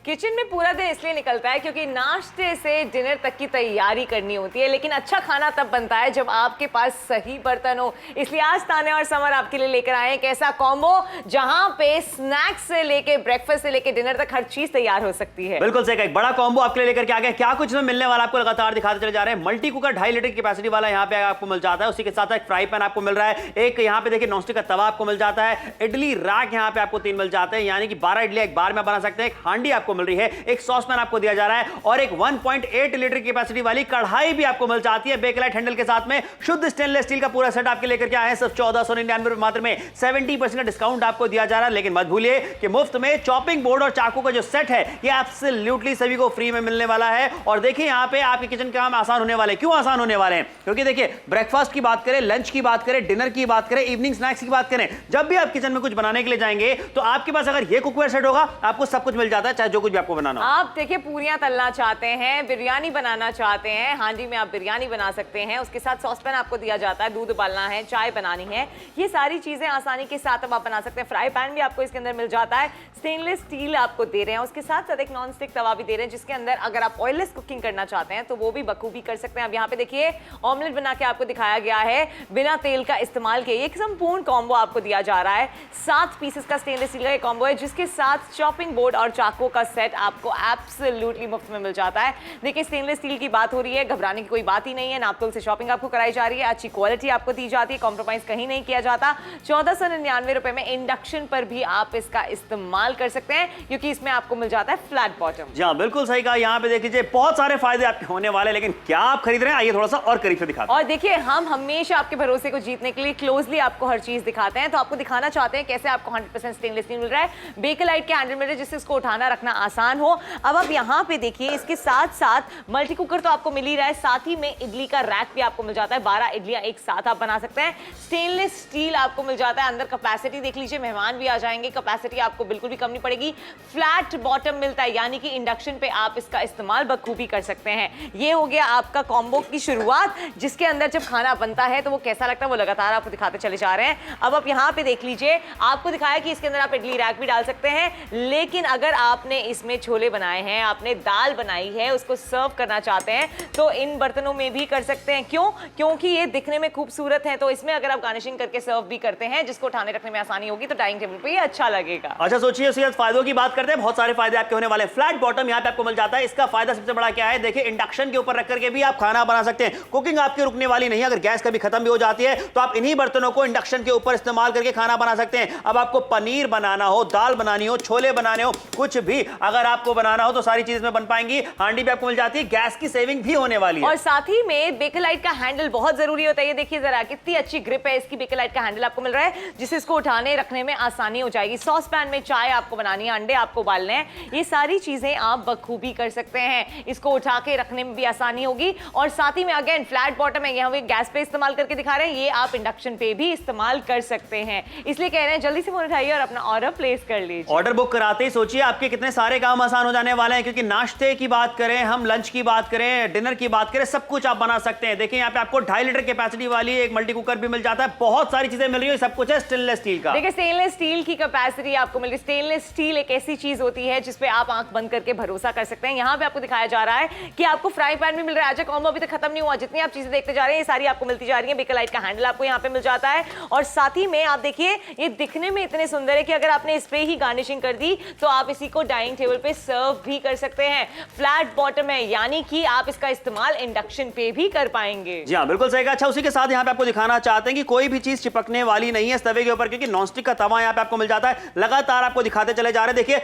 Kitchen में पूरा दिन इसलिए निकलता है क्योंकि नाश्ते से डिनर तक की तैयारी करनी होती है, लेकिन अच्छा खाना तब बनता है जब आपके पास सही बर्तन हो। इसलिए आज तान्या और समर आपके लिए लेकर आए एक ऐसा कॉम्बो जहां पे स्नैक्स से लेके ब्रेकफास्ट से लेके डिनर तक हर चीज तैयार हो सकती है। बिल्कुल सही, एक बड़ा कॉम्बो आपके लिए लेकर के आ गए। क्या कुछ में मिलने वाला आपको लगातार दिखाते चले जा रहे हैं। मल्टी कुकर 2.5 लीटर की कैपेसिटी वाला यहाँ पे आपको मिल जाता है। उसी के साथ एक फ्राई पैन आपको मिल रहा है, एक यहाँ पे देखिए नॉनस्टिक का तवा आपको मिल जाता है, इडली रैक यहाँ पे आपको 3 मिल जाते हैं, यानी कि 12 इडली एक बार में बना सकते हैं। एक हांडी आपको मिल रही है, एक सॉस पैन आपको दिया जा रहा है और एक 1.8 लीटर की कैपेसिटी वाली कढ़ाई भी आपको मिल जाती है बेकलाइट हैंडल के साथ में। शुद्ध स्टेनलेस स्टील का पूरा सेट आपके लेकर के आए हैं सिर्फ 1499 मात्र में। 70% का डिस्काउंट आपको दिया जा रहा है, लेकिन मत भूलिए कि मुफ्त में चॉपिंग बोर्ड और चाकू का जो सेट है ये एब्सोल्युटली सभी को फ्री में मिलने वाला है। और देखिए यहाँ पे आपके किचन के काम आसान होने वाले। क्यों आसान होने वाले हैं? क्योंकि देखिए ब्रेकफास्ट की बात करें, लंच की बात करें, डिनर की बात करें, इवनिंग स्नैक्स की बात करें, जब भी आप किचन में कुछ बनाने के लिए जाएंगे तो आपके पास अगर ये कुकवेयर सेट होगा आपको सब कुछ मिल जाता है, चाहे जो कुछ भी आपको बनाना हो। आप देखिए पूरियां तलना चाहते हैं, बिरयानी बनाना चाहते हैं, हांडी में आप बिरयानी बना सकते हैं। उसके साथ सॉस पैन आपको दिया जाता है, दूध उबालना है, चाय बनानी है, ये सारी चीजें आसानी के साथ अब आप बना सकते हैं। फ्राई पैन भी आपको इसके अंदर मिल जाता है, स्टेनलेस स्टील आपको दे रहे हैं, उसके साथ साथ एक नॉन स्टिक तवा भी दे रहे हैं जिसके अंदर अगर आप ऑयललेस कुकिंग करना चाहते हैं तो वो भी बखूबी कर सकते हैं। अब यहाँ पे देखिए ऑमलेट बना के आपको दिखाया गया है बिना तेल का इस्तेमाल किए। एक संपूर्ण कॉम्बो आपको दिया जा रहा है, 7 पीसेस का स्टेनलेस स्टील का एक कॉम्बो है जिसके साथ चॉपिंग बोर्ड और चाकू का सेट आपको एब्सोल्युटली मुफ्त में मिल जाता है। देखिए स्टेनलेस स्टील की बात हो रही है, घबराने की कोई बात ही नहीं है। नापतोल से शॉपिंग आपको कराई जा रही है, अच्छी क्वालिटी आपको दी जाती है, कॉम्प्रोमाइज कहीं नहीं किया जाता। 1499 रुपए में इंडक्शन पर भी आप इसका इस्तेमाल कर सकते हैं क्योंकि इसमें आपको मिल जाता है फ्लैट बॉटम। जी हाँ, बिल्कुल सही कहा। यहाँ पे देख लीजिए बहुत सारे फायदे आपके होने वाले, लेकिन क्या आप खरीद रहे हैं आइए थोड़ा सा और करीब से दिखाते हैं। और देखिए हम हमेशा आपके भरोसे को जीतने के लिए क्लोजली आपको हर चीज दिखाते हैं, तो आपको दिखाना चाहते हैं कैसे आपको 100% स्टेनलेस स्टील मिल रहा है। बेकलाइट के हैंडल मिल रहे हैं जिससे इसको उठाना रखना आसान हो। अब आप यहाँ पे देखिए इसके साथ साथ मल्टी कुकर तो आपको मिल ही रहा है, साथ ही में इडली का रैक भी आपको मिल जाता है। 12 इडलियां एक साथ आप बना सकते हैं। स्टेनलेस स्टील आपको मिल जाता है, अंदर कैपेसिटी देख लीजिए, मेहमान भी आ जाएंगे, कैपेसिटी आपको बिल्कुल भी कम नहीं पड़ेगी। फ्लैट बॉटम मिलता है, यानी कि इंडक्शन पे आप इसका इस्तेमाल बखूबी कर सकते हैं। ये हो गया आपका कॉम्बो की शुरुआत, जिसके अंदर जब खाना बनता है तो वो कैसा लगता है वो लगातार आपको दिखाते चले जा रहे हैं। अब आप यहाँ पे देख लीजिए, आपको दिखाया कि इसके अंदर आप इडली रैक भी डाल सकते हैं, लेकिन अगर आपने इसमें छोले बनाए हैं, आपने दाल बनाई है, उसको सर्व करना चाहते हैं तो इन बर्तनों में भी कर सकते हैं। क्यों? क्योंकि ये दिखने में खूबसूरत है, तो इसमें अगर आप गार्निशिंग करके सर्व भी करते हैं जिसको उठाने रखने में आसानी होगी तो डाइनिंग टेबल पे ये अच्छा लगेगा। अच्छा सोचिए, उसके फायदों की बात करते हैं। बहुत सारे फायदे आपके होने वाले हैं। फ्लैट बॉटम यहाँ पे आपको मिल जाता है। इसका फायदा सबसे बड़ा क्या है? देखिए इंडक्शन के ऊपर रख करके भी आप खाना बना सकते हैं, कुकिंग आपकी रुकने वाली नहीं है। अगर गैस कभी खत्म भी हो जाती है तो आप इन्हीं बर्तनों को इंडक्शन के ऊपर इस्तेमाल करके खाना बना सकते हैं। अब आपको पनीर बनाना हो, दाल बनानी हो, छोले बनाने हो, कुछ भी अगर आपको बनाना हो तो सारी चीज में बन पाएंगी। हांडी भी आपको मिल जाती है, गैस की सेविंग भी होने वाली है। और साथ ही में बेकलाइट का हैंडल बहुत जरूरी होता है। ये देखिए जरा कितनी अच्छी ग्रिप है इसकी, बेकलाइट का हैंडल आपको मिल रहा है जिससे इसको उठाने रखने में आसानी हो जाएगी। सॉस पैन में चाय आपको बनानी है, अंडे आपको उबालने हैं, ये सारी चीजें आप बखूबी कर सकते हैं। इसको उठा के रखने में भी आसानी होगी। और साथ ही में अगेन फ्लैट बॉटम है, यहाँ गैस पे इस्तेमाल करके दिखा रहे हैं, ये आप इंडक्शन पे भी इस्तेमाल कर सकते हैं। इसलिए कह रहे हैं जल्दी से फोन उठाइए और अपना ऑर्डर प्लेस कर लीजिए। ऑर्डर बुक कराते ही सोचिए आपके कितने सारे काम आसान हो जाने वाले हैं, क्योंकि नाश्ते की बात करें, हम लंच की बात करें, डिनर की बात करें, सब कुछ आप बना सकते हैं। देखिए यहाँ पे आपको 2.5 लीटर कैपेसिटी वाली एक मल्टी कुकर भी मिल जाता है। बहुत सारी चीजें मिल रही है, सब कुछ है स्टेनलेस स्टील का। देखिए स्टेनलेस स्टील की कैपेसिटी आपको मिल रही है। स्टेनलेस स्टील एक ऐसी चीज होती है जिसपे आप आंख बंद करके भरोसा कर सकते हैं। यहाँ पे आपको दिखाया जा रहा है कि आपको फ्राई पैन भी मिल रहा है। आज कॉम्बो अभी तक खत्म नहीं हुआ, जितनी आप चीजें देखते जा रहे हैं ये सारी आपको मिलती जा रही है। बेकलाइट का हैंडल आपको यहाँ पे मिल जाता है और साथ ही में आप देखिए ये दिखने में इतने सुंदर है कि अगर आपने इस पे ही गार्निशिंग कर दी तो आप इसी को डाइनिंग टेबल पे सर्व भी कर सकते हैं। फ्लैट बॉटम है, यानी कि आप इसका इस्तेमाल इंडक्शन पे भी कर पाएंगे। जी हाँ, बिल्कुल सही कहा। अच्छा उसी के साथ यहाँ पे आपको दिखाना चाहते हैं कि कोई भी चीज चिपकने वाली नहीं है इस तवे के ऊपर, क्योंकि नॉनस्टिक का तवा यहाँ पे आपको मिल जाता है। लगातार आपको दिखाते चले जा रहे हैं। देखिए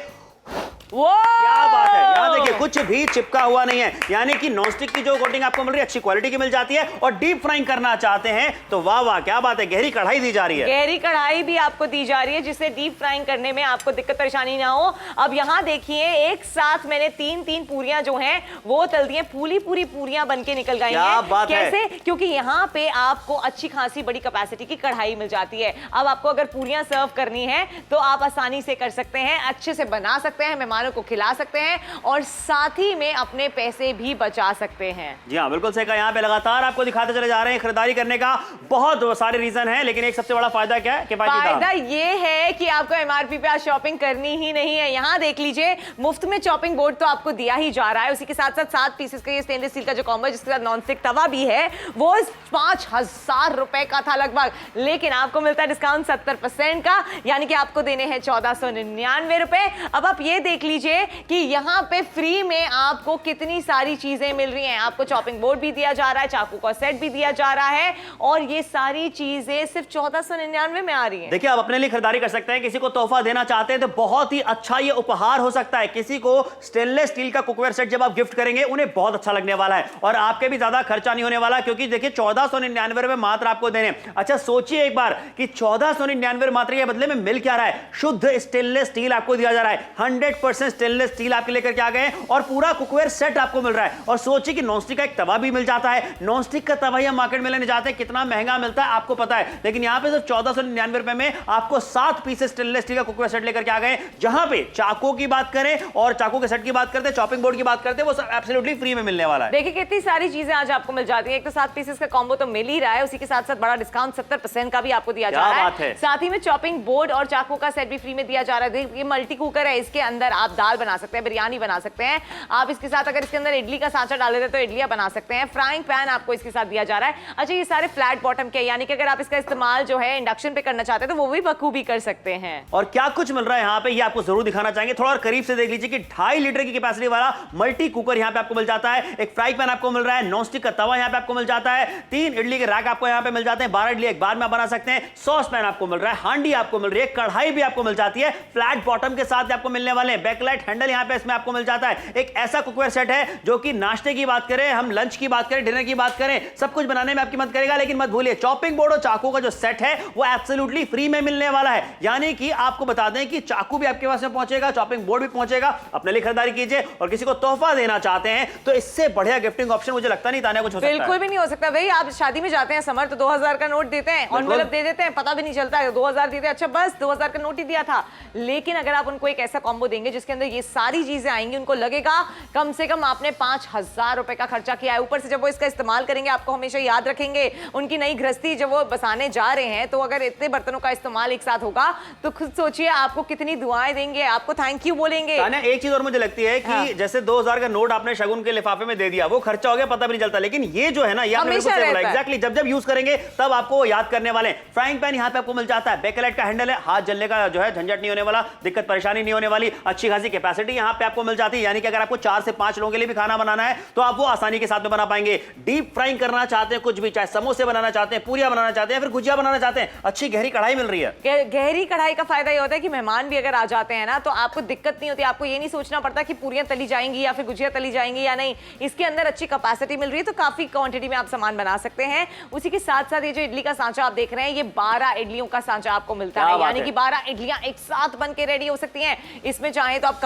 क्या बात है, यहाँ देखिए कुछ भी चिपका हुआ नहीं है, यानी कि नॉनस्टिक की जो कोटिंग आपको मिल रही है अच्छी क्वालिटी की मिल जाती है। और डीप फ्राइंग करना चाहते हैं तो वाह वाह क्या बात है, गहरी कढ़ाई दी जा रही है। गहरी कढ़ाई भी आपको दी जा रही है जिससे डीप फ्राइंग करने में आपको दिक्कत परेशानी ना हो। अब यहाँ देखिए एक साथ मैंने 3 पूरियां जो हैं वो तल दी हैं, पूरी पूरियां बनके निकल गई हैं। कैसे? क्योंकि यहाँ पे आपको अच्छी खासी बड़ी कैपेसिटी की कढ़ाई मिल जाती है। अब आपको अगर पूरियां सर्व करनी है तो आप आसानी से कर सकते हैं, अच्छे से बना सकते हैं। मेहमानों को खिला सकते हैं और साथ ही में अपने पैसे भी बचा सकते हैं। जी हाँ, बिल्कुल सही कहा। यहाँ पे लगातार आपको दिखाते चले जा रहे हैं, खरीदारी करने का बहुत सारे रीजन है, लेकिन एक सबसे बड़ा फायदा क्या है? फायदा ये है कि आपको एमआरपी पे आज शॉपिंग करनी ही नहीं है। यहाँ देख लीजिए, मुफ्त में चॉपिंग बोर्ड तो आपको दिया ही जा रहा है, उसी के साथ साथ 7 पीसेस का ये स्टेनलेस स्टील का जो कॉम्बो जिसके साथ नॉन स्टिक तवा भी है वो 5,000 रुपए का था लगभग, लेकिन आपको मिलता है डिस्काउंट 70% का, यानी कि आपको देने हैं 1499 रुपए। अब आप ये देख लीजिए कि यहाँ पे फ्री में आपको कितनी सारी चीजें मिल रही हैं। आपको चॉपिंग बोर्ड भी दिया जा रहा है, चाकू का सेट भी दिया जा रहा है और ये सारी चीजें सिर्फ 1499 में आ रही हैं। देखिए, आप अपने लिए खरीदारी कर सकते हैं, किसी को तोहफा देना चाहते हैं तो बहुत ही अच्छा ये उपहार हो सकता है। किसी को स्टेनलेस स्टील का कुकवेयर सेट जब आप गिफ्ट करेंगे उन्हें बहुत अच्छा लगने वाला है और आपके भी ज्यादा खर्चा नहीं होने वाला, क्योंकि देखिए 1499 रुपए मात्र आपको देने। अच्छा सोचिए एक बार कि 1499 मात्र के बदले में मिल क्या रहा है? शुद्ध स्टेनलेस स्टील आपको दिया जा रहा है, 100% स्टेनलेस स्टील आपके लेकर के आ गए और पूरा कुकवेयर सेट आपको मिल रहा है। और सोचिए कि नॉनस्टिक का एक तवा भी मिल जाता है। नॉनस्टिक का तवा हम मार्केट में लेने जाते हैं, कितना महंगा मिलता है आपको पता है, लेकिन यहां पे सिर्फ 1499 रुपए में आपको 7 पीसेस स्टेनलेस स्टील का कुकवेयर सेट लेकर के आ गए, जहां पे चाकू की बात करें और चाकू के सेट की बात करते हैं, चॉपिंग बोर्ड की बात करते हैं, वो सब एब्सोल्युटली फ्री में मिलने वाला है। देखिए कितनी सारी चीजें आज आपको मिल जाती है। एक तो 7 पीसेस का कॉम्बो तो मिल ही रहा है, उसी के साथ साथ बड़ा डिस्काउंट 70% का भी आपको दिया जा रहा है। साथ ही में चॉपिंग बोर्ड और चाकू का सेट भी फ्री में दिया जा रहा है। ये मल्टी कुकर है, इसके अंदर आप दाल बना सकते हैं, बिरयानी बना सकते हैं आप। इसके साथ अगर इसके अंदर इडली का सांचा डाल देते तो इडलियां बना सकते हैं। फ्राइंग पैन आपको इसके साथ दिया जा रहा है। अच्छा ये सारे फ्लैट बॉटम के, यानी कि अगर आप इसका इस्तेमाल जो है इंडक्शन पे करना चाहते हैं तो वो भी बखूबी कर सकते हैं। और क्या कुछ मिल रहा है यहाँ पे ये आपको जरूर दिखाना चाहेंगे। थोड़ा और करीब से देख लीजिए कि 2.5 लीटर की कैपेसिटी वाला मल्टी कुकर यहाँ पे आपको मिल जाता है। एक फ्राई पैन आपको मिल रहा है, नॉनस्टिक का तवा यहाँ पे आपको मिल जाता है, 3 इडली के रैक आपको यहाँ पे मिल जाते हैं, 12 इडली एक बार में आप बना सकते हैं, सॉस पैन आपको मिल रहा है, हांडी आपको मिल रही है, कढ़ाई भी आपको मिल जाती है, फ्लैट बॉटम के साथ आपको मिलने वाले हैं, बैकलाइट हैंडल यहाँ पे इसमें आपको मिल जाता है। एक ऐसा कुकवेयर सेट है जो कि नाश्ते की बात करें, हम लंच की बात करें, डिनर की बात करें, सब कुछ बनाने में आपकी मदद करेगा। लेकिन मत भूलिए चॉपिंग बोर्ड और चाकू का जो सेट है वो एब्सोल्युटली फ्री में मिलने वाला है, यानी कि आपको बता दें कि चाकू भी आपके पास में पहुंचेगा, चॉपिंग बोर्ड भी पहुंचेगा। अपने लिए खरीदारी कीजिए और किसी को तोहफा देना चाहते हैं तो इससे बढ़िया गिफ्टिंग ऑप्शन मुझे लगता नहीं तान्या कुछ हो सकता है। बिल्कुल भी नहीं हो सकता भाई। आप शादी में जाते हैं समर तो 2000 का नोट देते हैं, एनवेलप दे देते हैं, पता भी नहीं चलता है 2000 देते हैं, अच्छा बस 2000 का नोट ही दिया था। लेकिन अगर आप उनको एक ऐसा कॉम्बो देंगे जिसके अंदर ये सारी चीजें आएंगी, उनको लगेगा कम से कम आपने 5000 रुपए का खर्चा किया है। ऊपर से जब वो इसका इस्तेमाल करेंगे आपको हमेशा याद रखेंगे। उनकी नई गृहस्थी जब वो बसाने जा रहे हैं तो अगर इतने बर्तनों का इस्तेमाल एक साथ होगा तो खुद सोचिए आपको कितनी दुआएं देंगे, आपको थैंक यू बोलेंगे। एक चीज और मुझे लगती है कि जैसे 2000 का नोट आपने शगुन के लिफाफे में दे दिया, वो खर्चा हो गया पता भी नहीं चलता, लेकिन ये जो है ना ये हमेशा रहता है। एग्जैक्टली जब जब यूज करेंगे तब आपको याद करने वाले। फ्राइंग पैन यहाँ पे आपको मिल जाता है, बैकलाइट का हैंडल है, हाथ जलने का जो है झंझट नहीं होने वाला, दिक्कत परेशानी नहीं होने वाली, अच्छी खासी कैपेसिटी यहाँ पे आपको मिल जाती है, यानी कि अगर आपको 4 से 5 लोगों के लिए भी खाना बनाना है तो आप वो आसानी के साथ में बना पाएंगे। डीप फ्राइंग करना चाहते हैं कुछ भी, चाहे समोसे बनाना चाहते हैं, पूरियां बनाना चाहते हैं, फिर गुजिया बनाना चाहते हैं, अच्छी गहरी कढ़ाई मिल रही है। गहरी कढ़ाई का फायदा ये होता है कि मेहमान भी अगर आ जाते हैं ना तो आपको दिक्कत नहीं होती, आपको ये नहीं सोचना पड़ता कि पूरियां तली जाएंगी या फिर गुजिया तली जाएंगी या नहीं। इसके अंदर अच्छी कैपेसिटी मिल रही है तो काफी क्वांटिटी में आप सामान बना सकते हैं। उसी के साथ साथ ये जो इडली का सांचा आप देख रहे हैं, ये 12 इडलियों का सांचा आपको मिलता है, यानी कि 12 इडलियां एक साथ बन के रेडी हो सकती हैं। इसमें चाहे तो आप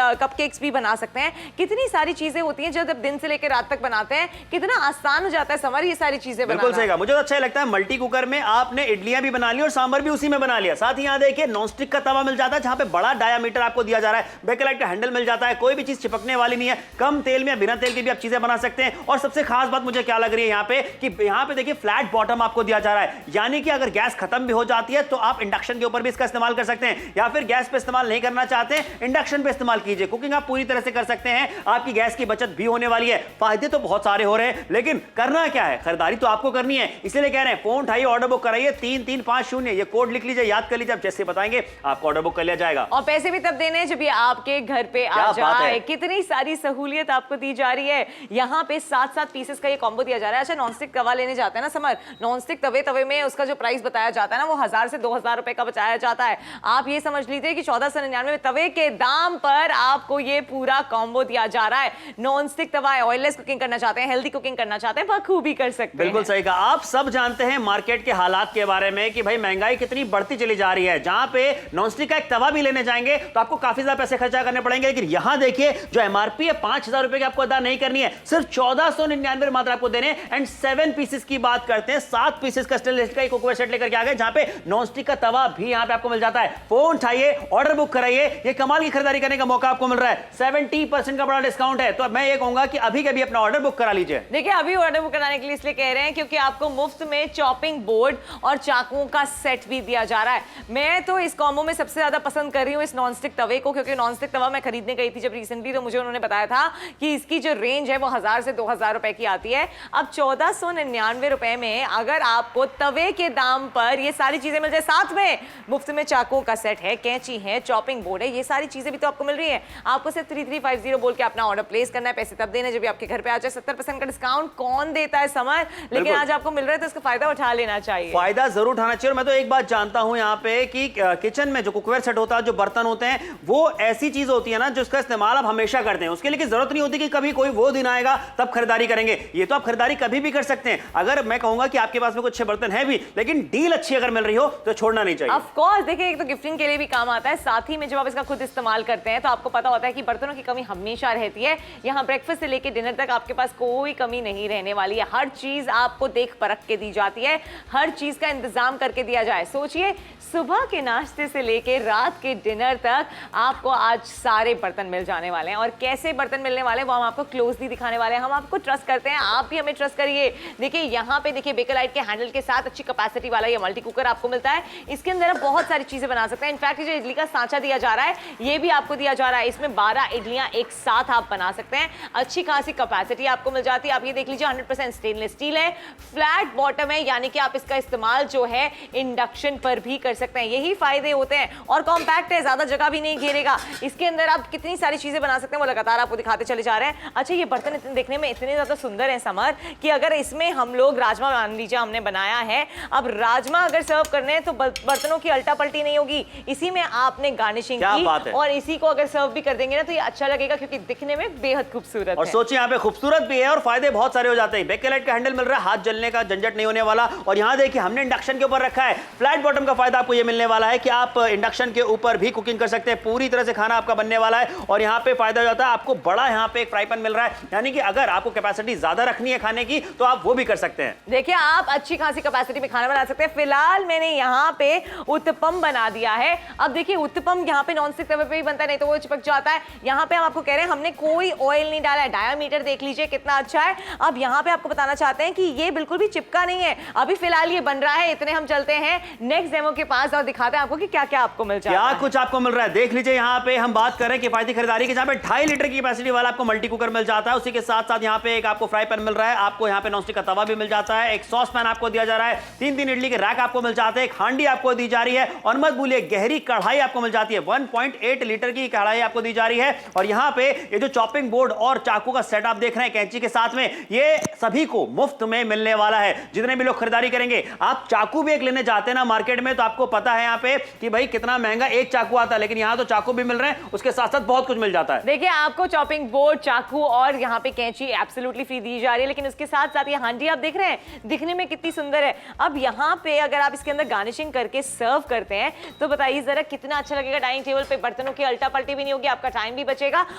कपकेक्स भी बना सकते हैं। कितनी सारी चीजें होती हैं जब दिन से लेकर रात तक बनाते हैं, कितना आसान हो जाता है समर ये सारी चीजें बनाना। बिल्कुल सही कहा, मुझे तो अच्छा लगता है मल्टी कुकर में आपने इडलियां भी बना ली और सांभर भी उसी में बना लिया। साथ ही यहाँ देखिए नॉनस्टिक का तवा मिल जाता है जहां पे बड़ा डायामीटर आपको दिया जा रहा है, बैकलाइट का हैंडल मिल जाता है, कोई भी चीज चिपकने वाली नहीं है, कम तेल में बिना तेल के भी आप चीजें बना सकते हैं। और सबसे खास बात मुझे क्या लग रही है यहाँ पे कि यहाँ पे देखिए फ्लैट बॉटम आपको दिया जा रहा है, यानी कि अगर गैस खत्म भी हो जाती है तो आप इंडक्शन के ऊपर भी इसका इस्तेमाल कर सकते हैं, या फिर गैस पे इस्तेमाल नहीं करना चाहते इंडक्शन पे इस्तेमाल कीजिए। कुकिंग आप पूरी तरह से कर सकते हैं, आपकी गैस की बचत भी होने वाली है। फायदे तो बहुत सारे हो रहे हैं, लेकिन करना क्या है, खरीदारी तो आपको करनी है, इसलिए कह रहे हैं फोन उठाइए, ऑर्डर बुक कराइए 3350, ये कोड लिख लीजिए, याद कर लीजिए, आप जैसे बताएंगे आपको ऑर्डर बुक कर लिया जाएगा। और पैसे भी तब देने जब ये आपके घर पे आ जाए। कितनी सारी सहूलियत आपको दी जा रही है। यहाँ पे 7 पीसेस का ये कॉम्बो दिया जा रहा है। अच्छा नॉनस्टिक तवा लेने जाते हैं ना समर, नॉनस्टिक तवे में उसका जो प्राइस बताया जाता है ना वो 1000 से 2000 रुपए का बचाया जाता है। आप ये समझ लीजिए कि 1499 में तवे के दाम पर आपको ये पूरा कॉम्बो दिया जा रहा है। नॉनस्टिक तवा है, ऑयललेस कुकिंग करना चाहते हैं, हेल्दी कुकिंग करना चाहते हैं, बखूबी कर सकते हैं। बिल्कुल सही कहा। आप सब जानते हैं मार्केट के हालात के बारे में कि भाई महंगाई कितनी बढ़ती चली जा रही है। जहां पे नॉनस्टिक का एक तवा भी लेने जाएंगे तो आपको काफी ज्यादा पैसे खर्चा करने पड़ेंगे, लेकिन यहां देखिए जो एमआरपी है 5000 रुपए की आपको अदा नहीं करनी है, सिर्फ 1499 मात्र आपको देने। एंड 7 पीसेस की बात करते हैं, 7 पीसेस का स्टेनलेस का एक कुकवेयर सेट लेकर के आ गए, जहां पे नॉनस्टिक का तवा भी यहां पे आपको मिल जाता है। फोन उठाइए, ऑर्डर बुक कराइए, ये कमाल की खरीदारी करने का मौका आपको मिल रहा है। 70% का बड़ा डिस्काउंट है। तो मैं ये कहूंगा कि अभी के अभी अपना ऑर्डर बुक करा लीजिए। देखिए अभी ऑर्डर बुक कराने के लिए इसलिए कह रहे हैं क्योंकि आपको मुफ्त में चॉपिंग बोर्ड और चाकुओं का सेट भी दिया जा रहा है। मैं तो इस कॉम्बो में सबसे ज्यादा पसंद कर रही हूँ इस नॉनस्टिक तवे को, क्योंकि नॉनस्टिक तवा मैं खरीदने गई थी जब रिसेंटली, तो मुझे उन्होंने बताया था कि इसकी जो रेंज है वो 1000 से 2000 रुपए की आती है। अब 1499 रुपए में अगर आपको तवे के दाम पर ये सारी चीजें मिल जाए, साथ में मुफ्त में चाकुओं का सेट है, कैंची है, चॉपिंग बोर्ड है, ये सारी चीजें भी तो आपको मिल रही है। आपको सिर्फ 3350 बोल के अपना ऑर्डर प्लेस करना है। पैसे तब देने जब भी आपके घर पे आ जाए। 70% का डिस्काउंट कौन देता है समर, लेकिन आज आपको मिल रहा है तो इसका फायदा उठा लेना चाहिए। फायदा जरूर उठाना चाहिए। और मैं तो एक बात जानता हूं यहाँ पे कि किचन में जो कुकवेयर सेट होता है, जो बर्तन होते हैं, वो ऐसी चीज होती है ना जिसका इस्तेमाल आप हमेशा करते हैं। उसके लिए जरूरत नहीं होती कि कभी कोई वो दिन आएगा तब खरीदारी करेंगे। ये तो आप खरीदारी कभी भी कर सकते हैं। अगर मैं कहूंगा कि आपके पास में कुछ अच्छे बर्तन है भी, लेकिन डील अच्छी अगर मिल रही हो तो छोड़ना नहीं चाहिए। ऑफ कोर्स, देखिए एक तो गिफ्टिंग के लिए भी काम आता है, साथ ही में जब आप इसका खुद इस्तेमाल करते हैं तो आपको पता होता है कि बर्तनों की कमी हमेशा रहती है। यहाँ ब्रेकफास्ट से लेकर डिनर तक आपके पास कोई कमी नहीं रहने वाली है। हर चीज आपको देख परख के दी जाती है, हर चीज का इंतजाम करके दिया जाए। सोचिए सुबह के नाश्ते से लेकर रात के डिनर तक आपको आज सारे बर्तन मिल जाने वाले हैं। और कैसे बर्तन मिलने वाले हैं वो हम आपको क्लोजली दिखाने वाले हैं। हम आपको ट्रस्ट करते हैं, आप भी हमें ट्रस्ट करिए। देखिए यहाँ पे देखिए बेकलाइट के हैंडल के साथ अच्छी कैपेसिटी वाला ये मल्टी कुकर आपको मिलता है। इसके अंदर आप बहुत सारी चीजें बना सकते हैं। इनफैक्ट जो इडली का सांचा दिया जा रहा है ये भी आपको दिया जा रहा है। इसमें 12 इडलियां एक साथ आप बना सकते हैं। अच्छी खासी कैपेसिटी आपको मिल जाती है। आप ये देख लीजिए 100% स्टेनलेस स्टील है, फ्लैट बॉटम है, यानी कि आप इसका इस्तेमाल जो है इंडक्शन पर भी कर सकते हैं। यही फायदे होते हैं। और कॉम्पैक्ट है, ज्यादा जगह भी नहीं घेरेगा। इसके अंदर आप कितनी सारी चीजें बना सकते हैं वो लगातार आपको दिखाते चले जा रहे हैं। अच्छा ये बर्तन इतने देखने में इतने ज्यादा सुंदर है समर कि अगर इसमें हम लोग राजमा मान लीजिए हमने बनाया है, अब राजमा अगर सर्व करने हैं तो बर्तनों की अल्टा पल्टी नहीं होगी। इसी में आपने गार्निशिंग की और इसी को अगर सर्व भी कर देंगे ना तो ये अच्छा लगेगा क्योंकि दिखने में बेहद खूबसूरत और है। सोचिए यहाँ पे खूबसूरत भी है और फायदे बहुत सारे हो जाते हैं। बेकलाइट का हैंडल मिल रहा है, हाथ जलने का झंझट नहीं होने वाला। और यहाँ देखिए हमने इंडक्शन के ऊपर रखा है। फ्लैट बॉटम का फायदा आपको ये मिलने वाला है कि आप इंडक्शन के ऊपर भी कुकिंग कर सकते हैं। पूरी तरह से खाना आपका बनने वाला है। और यहाँ पे फायदा हो जाता है आपको बड़ा यहाँ पे एक फ्राई पैन मिल रहा है, यानी कि अगर आपको कैपेसिटी ज्यादा रखनी है खाने की तो आप वो भी कर सकते हैं। देखिए आप अच्छी खासी कैपेसिटी में खाना बना सकते हैं। फिलहाल मैंने यहाँ पे उत्तपम बना दिया है। अब देखिए उत्तपम यहाँ पे नॉनस्टिक तवे पे ही बनता है, नहीं तो वो चिपक जाता है। यहाँ पे हम आपको कह रहे हैं हमने कोई ऑयल नहीं डाला है। डायामीटर देख लीजिए कितना अच्छा है। अब यहाँ पे आपको बताना चाहते हैं कि ये बिल्कुल भी चिपका नहीं है। अभी फिलहाल ये बन रहा है। इतने हम चलते हैं नेक्स्ट डेमो के पास और दिखाते हैं आपको कि क्या क्या आपको मिल जाता है। क्या कुछ आपको मिल रहा है देख लीजिए। यहाँ पे हम बात कर रहे हैं किफायती खरीदारी की, जहाँ पे 2.5 लीटर की कैपेसिटी वाला आपको मल्टी कुकर मिल जाता है। उसी के साथ साथ यहाँ पे एक आपको फ्राई पैन मिल रहा है, आपको यहाँ पे नॉनस्टिक का तवा भी मिल जाता है, एक सॉस पैन आपको दिया जा रहा है, 3 इडली के रैक आपको मिल जाते हैं, एक हांडी आपको दी जा रही है और मत भूलिए गहरी कढ़ाई आपको मिल जाती है। 1.8 लीटर की कढ़ाई आपको दी जा रही है। और यहाँ पे ये जो चॉपिंग बोर्ड और चाकू का सेट आप देख रहे हैं कैंची के साथ में, ये सभी को मुफ्त में मिलने वाला है। जितने भी लोग खरीदारी करेंगे, आप चाकू भी एक लेने जाते हैं ना मार्केट में तो आपको पता है यहाँ पे कि भाई कितना महंगा एक चाकू आता है, लेकिन यहाँ तो चाकू भी मिल रहे हैं, उसके साथ साथ बहुत कुछ मिल जाता है। देखिए आपको चॉपिंग बोर्ड, चाकू और यहाँ पे कैंची एब्सोल्युटली फ्री दी जा रही है, लेकिन उसके साथ साथ ये हांडी आप देख रहे हैं दिखने में कितनी सुंदर है। अब यहाँ पे अगर आप इसके अंदर गार्निशिंग करके सर्व करते हैं तो बताइए जरा कितना अच्छा लगेगा। डाइनिंग टेबल पे बर्तनों की अल्टा पल्टी भी नहीं होगी, आपका टाइम भी बचेगा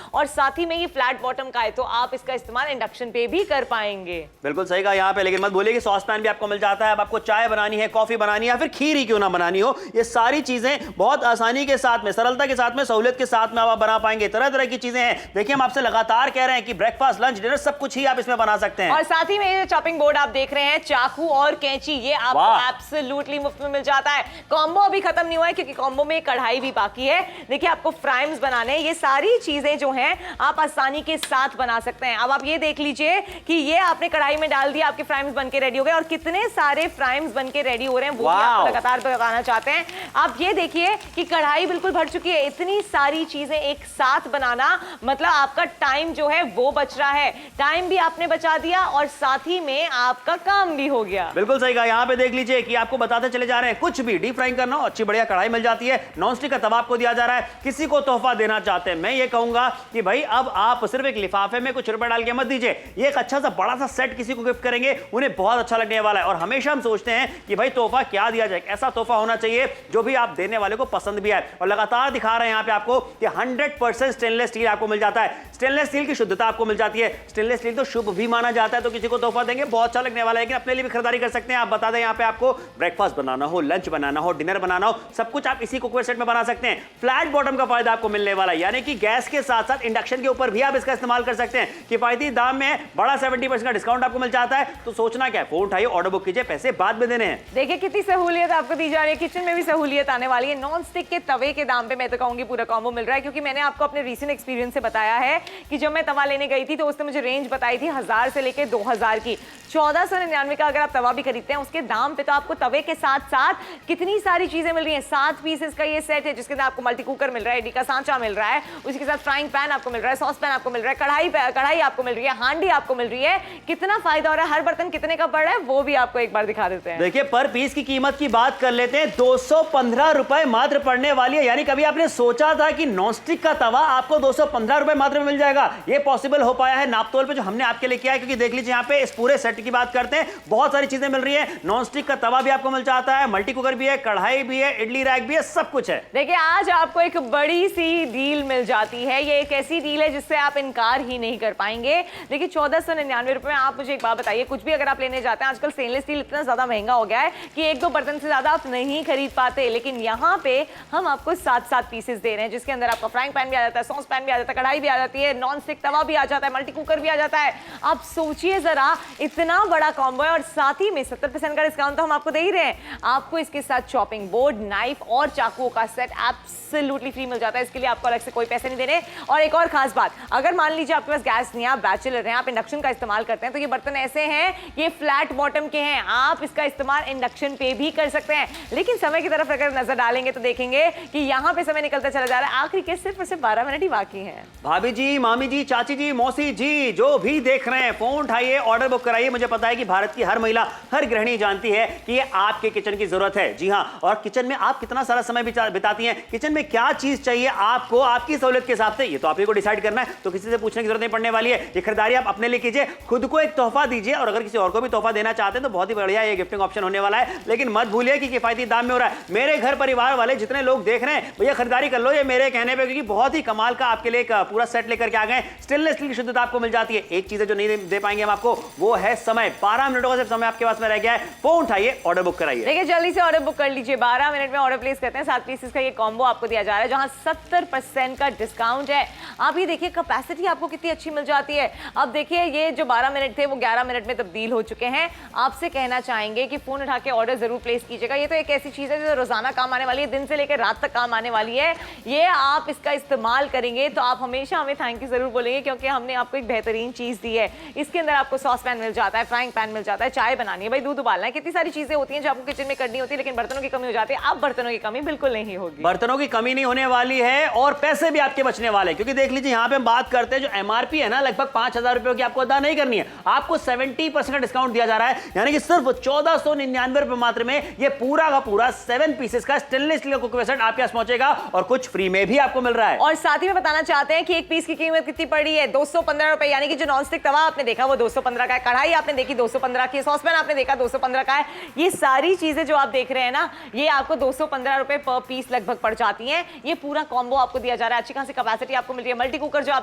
और साथ ही में ये फ्लैट बॉटम का है तो आप इसका इस्तेमाल इंडक्शन पे भी कर पाएंगे। बिल्कुल सही कहा यहाँ पे, लेकिन मत भूलिए कि सॉस पैन भी आपको मिल जाता है। अब आपको चाय बनानी है, कॉफी बनानी है या फिर खीर ही क्यों ना बनानी हो, ये सारी चीजें बहुत आसानी के साथ में, सरलता के साथ में, सहूलियत के साथ में आप बना पाएंगे। तरह तरह की चीजें हैं। देखिए हम आपसे लगातार कह रहे हैं कि ब्रेकफास्ट, लंच, डिनर सब कुछ ही आप इसमें बना सकते हैं। और साथ ही में ये चॉपिंग बोर्ड आप देख रहे हैं, चाकू और कैंची, ये आपको एब्सोल्युटली मुफ्त में मिल जाता है। कॉम्बो अभी खत्म नहीं हुआ है क्योंकि कॉम्बो में कढ़ाई भी बाकी है। देखिए आपको फ्राइम्स बनाने, ये सारी चीजें जो हैं आप आसानी के साथ बना सकते हैं। अब आप ये देख लीजिए कि ये आपने कढ़ाई में डाल दिया, आपके फ्राइम्स बनके रेडी हो गए और कितने सारे फ्राइम्स बनके रेडी हो रहे हैं वो भी आपको लगातार बताना चाहते हैं। आप ये देखिए कि कढ़ाई बिल्कुल भर चुकी है। इतनी सारी चीजें एक साथ बनाना मतलब आपका टाइम जो है वो बच रहा है। टाइम भी आपने बचा दिया और साथ ही में आपका काम भी हो गया। बिल्कुल सही कहा। यहाँ पे देख लीजिए कि आपको बताते चले जा रहे हैं, कुछ भी डीप फ्राइंग करना हो अच्छी बढ़िया कढ़ाई मिल जाती है। नॉनस्टिक का तवा आपको दिया जा रहा है। किसी को तोहफा देना चाहते हैं, मैं ये कहूंगा कि भाई अब आप सिर्फ एक लिफाफे में कुछ रुपए डाल के मत दीजिए, ये एक अच्छा सा बड़ा सा सेट किसी को गिफ्ट करेंगे, उन्हें बहुत अच्छा लगने वाला है। और हमेशा हम सोचते हैं कि भाई तोहफा क्या दिया जाए, ऐसा तोहफा होना चाहिए जो भी आप देने वाले को पसंद भी आए। और लगातार दिखा रहे हैं यहाँ पे आपको कि 100% स्टेनलेस स्टील आपको मिल जाता है। स्टेनलेस स्टील की शुद्धता आपको मिल जाती है। स्टेनलेस स्टील तो शुभ भी माना जाता है, तो किसी को तोहफा देंगे बहुत अच्छा लगने वाला है। लेकिन अपने लिए भी खरीदारी कर सकते हैं। आप बता दें यहाँ पे आपको ब्रेकफास्ट बनाना हो, लंच बनाना हो, डिनर बनाना हो, सब कुछ आप इसी कुकवेयर सेट में बना सकते हैं। फ्लैट बॉटम का फायदा आपको मिलने वाला है, यानी कि गैस के साथ साथ इंडक्शन के ऊपर भी आप इसका इस्तेमाल कर सकते हैं। किफायती दाम में बड़ा 70% का डिस्काउंट आपको मिल जाता है। तो सोचना क्या है, फोन उठाइए, ऑर्डर बुक कीजिए, पैसे बाद में देने हैं। देखिए कितनी सहूलियत आपको दी जा रही है, किचन में भी सहूलियत आने वाली है। नॉन स्टिक के तवे के दाम पे मैं तो कहूंगी पूरा कॉम्बो मिल रहा है, क्योंकि मैंने आपको अपने रीसेंट एक्सपीरियंस से बताया है कि जब मैं तवा लेने गई थी तो उसने मुझे रेंज बताई थी 1000 से लेकर 2000 की। 1499 का अगर आप तवा भी खरीदते हैं उसके दाम पे तो आपको तवे के साथ साथ कितनी सारी चीजें मिल रही हैं। 7 पीसेस का ये सेट है जिसके अंदर आपको मल्टी कुकर मिल रहा है, इडली का सांचा मिल रहा है, उसके साथ फ्राइंग पैन आपको मिल रहा है, सॉस पैन आपको मिल रहा है, कढ़ाई आपको मिल रही है, हांडी आपको मिल रही है। कितना फायदा हो रहा है, हर बर्तन कितने का पड़ रहा है वो भी आपको एक बार दिखा देते हैं। देखिए पर पीस की कीमत की बात कर लेते हैं, 215 रुपए मात्र पड़ने वाली है। यानी कभी आपने सोचा था कि नॉनस्टिक का तवा आपको 215 रुपए मात्र में मिल जाएगा? ये पॉसिबल हो पाया है नापतोल पे जो हमने आपके लिए किया है। क्योंकि देख लीजिए यहाँ पे इस पूरे सेट की बात करते हैं, बहुत सारी चीजें मिल रही है। नॉनस्टिक का तवा भी आपको मिल जाता है, मल्टी कुकर भी है, कढ़ाई भी है, इडली रैक भी है, सब कुछ है। देखिए आज आपको एक बड़ी सी डील मिल जाती है, ये एक ऐसी डील है जिससे आप इनकार ही नहीं कर पाएंगे। देखिए 1499 रुपए में आप मुझे एक बात बताइए, कुछ भी अगर आप लेने जाते हैं, आजकल स्टेनलेस स्टील इतना ज्यादा महंगा हो गया है कि 1-2 बर्तन से ज्यादा आप नहीं खरीद पाते, लेकिन यहाँ पे हम आपको 7-7 पीसेस दे रहे हैं जिसके अंदर आपका फ्राइंग पैन भी आ जाता है, सॉस पैन भी आ जाता है, कढ़ाई भी आ जाती है, नॉन स्टिक तवा भी आ जाता है, मल्टी कुकर भी आ जाता है। आप सोचिए जरा, इतना बड़ा कॉम्बो है और साथ ही में 70% का डिस्काउंट तो हम आपको दे ही रहे हैं। आपको इसके साथ चॉपिंग बोर्ड, नाइफ और चाकुओं का सेट एब्सोल्युटली फ्री मिल जाता है, इसके लिए आपको अलग से कोई पैसे नहीं देने। और एक और खास बात, अगर मान लीजिए आपके पास गैस नहीं है, आप बैचलर हैं, आप इंडक्शन का इस्तेमाल करते हैं, तो ये बर्तन ऐसे हैं, ये फ्लैट बॉटम के हैं, आप इसका इस्तेमाल इंडक्शन पे भी कर सकते हैं। लेकिन समय की तरफ अगर नजर डालेंगे तो देखेंगे कि यहाँ पे समय निकलता चला जा रहा है, आखिरी के सिर्फ और सिर्फ 12 मिनट ही बाकी है। भाभी जी, मामी जी, चाची जी, मौसी जी, जो भी देख रहे हैं, फोन उठाइए, ऑर्डर बुक कराइए। मुझे पता है कि भारत की हर महिला, हर गृहिणी जानती है कि ये आपके किचन की जरूरत है। जी हाँ, और किचन में आप कितना सारा समय बिताती हैं, किचन में क्या चीज चाहिए आपको आपकी सहूलियत के हिसाब से, ये तो आप ही को डिसाइड करना है। तो किसी से पूछने की जरूरत नहीं पड़ने वाली है। ये खरीदारी आप अपने लिए कीजिए, खुद को एक तोहफा दीजिए, और अगर किसी और को भी तोहफा देना चाहते हैं तो बहुत ही बढ़िया ये गिफ्टिंग ऑप्शन होने वाला है। लेकिन मत भूलिए कि किफायती दाम में हो रहा है। मेरे घर परिवार वाले जितने लोग देख रहे हैं, भैया खरीदारी कर लो ये मेरे कहने पे, क्योंकि बहुत ही कमाल का आपके लिए एक पूरा सेट लेकर के आ गए। स्टेनलेस स्टील की शुद्धता आपको मिल जाती है। एक चीज जो नहीं दे पाएंगे हम आपको, वो है समय। 12 मिनटों का सिर्फ समय आपके पास में रह गया है। फोन उठाइए, ऑर्डर बुक कराइए। देखिए जल्दी से ऑर्डर बुक कर लीजिए, 12 मिनट में ऑर्डर प्लेस करते हैं। 7 पीसेस का ये कॉम्बो आपको दिया जा रहा है, जहां 70% का डिस्काउंट है। आप ये देखिए कैपेसिटी आपको कितनी अच्छी मिल जाती है। अब देखिए ये जो 12 मिनट थे वो 11 मिनट में तब्दील हो चुके हैं। आपसे कहना चाहेंगे कि फोन उठा के ऑर्डर जरूर प्लेस कीजिएगा। ये तो एक ऐसी चीज है जो रोजाना काम आने वाली है, दिन से लेकर रात तक काम आने वाली है। ये आप इसका इस्तेमाल करेंगे तो आप हमेशा हमें थैंक यू जरूर बोलेंगे, क्योंकि हमने आपको एक बेहतरीन चीज दी है। इसके अंदर आपको सॉस पैन मिल जाता है, फ्राइंग पैन मिल जाता है, चाय बनानी है, भाई दूध उबालना है, कितनी सारी चीजें होती हैं जो आपको किचन में करनी होती है, लेकिन बर्तनों की कमी हो जाती है। अब बर्तनों की कमी बिल्कुल नहीं होगी, बर्तनों की कमी नहीं होने वाली है और पैसे भी आपके बचने वाले हैं। क्योंकि देख लीजिए यहाँ पे हम बात करते हैं, जो एमआरपी है ना, लगभग 5000 रुपए की आपको अदा नहीं करनी है, आपको 70% का डिस्काउंट दिया जा रहा है। यानी कि सिर्फ 1499 रुपए मात्र में ये पूरा का पूरा 7 पीसेस का स्टेनलेस स्टील कुकवेयर सेट आपके पास पहुंचेगा, और कुछ फ्री में भी आपको मिल रहा है। और साथ ही में बताना चाहते हैं कि एक पीस की कीमत कितनी पड़ी है, 215 रुपए। यानी कि जो नॉनस्टिक तवा आपने देखा वो 215 का है, कढ़ाई आपने देखी 215 की, सॉस पैन आपने देखा 215 का है। ये सारी चीजें जो आप देख रहे हैं ना, ये आपको 215 रुपए पर पीस लगभग पड़ जाती हैं। ये पूरा कॉम्बो आपको दिया जा रहा है, अच्छी खासी कैपेसिटी आपको मिल रही है। मल्टी कुकर जो आप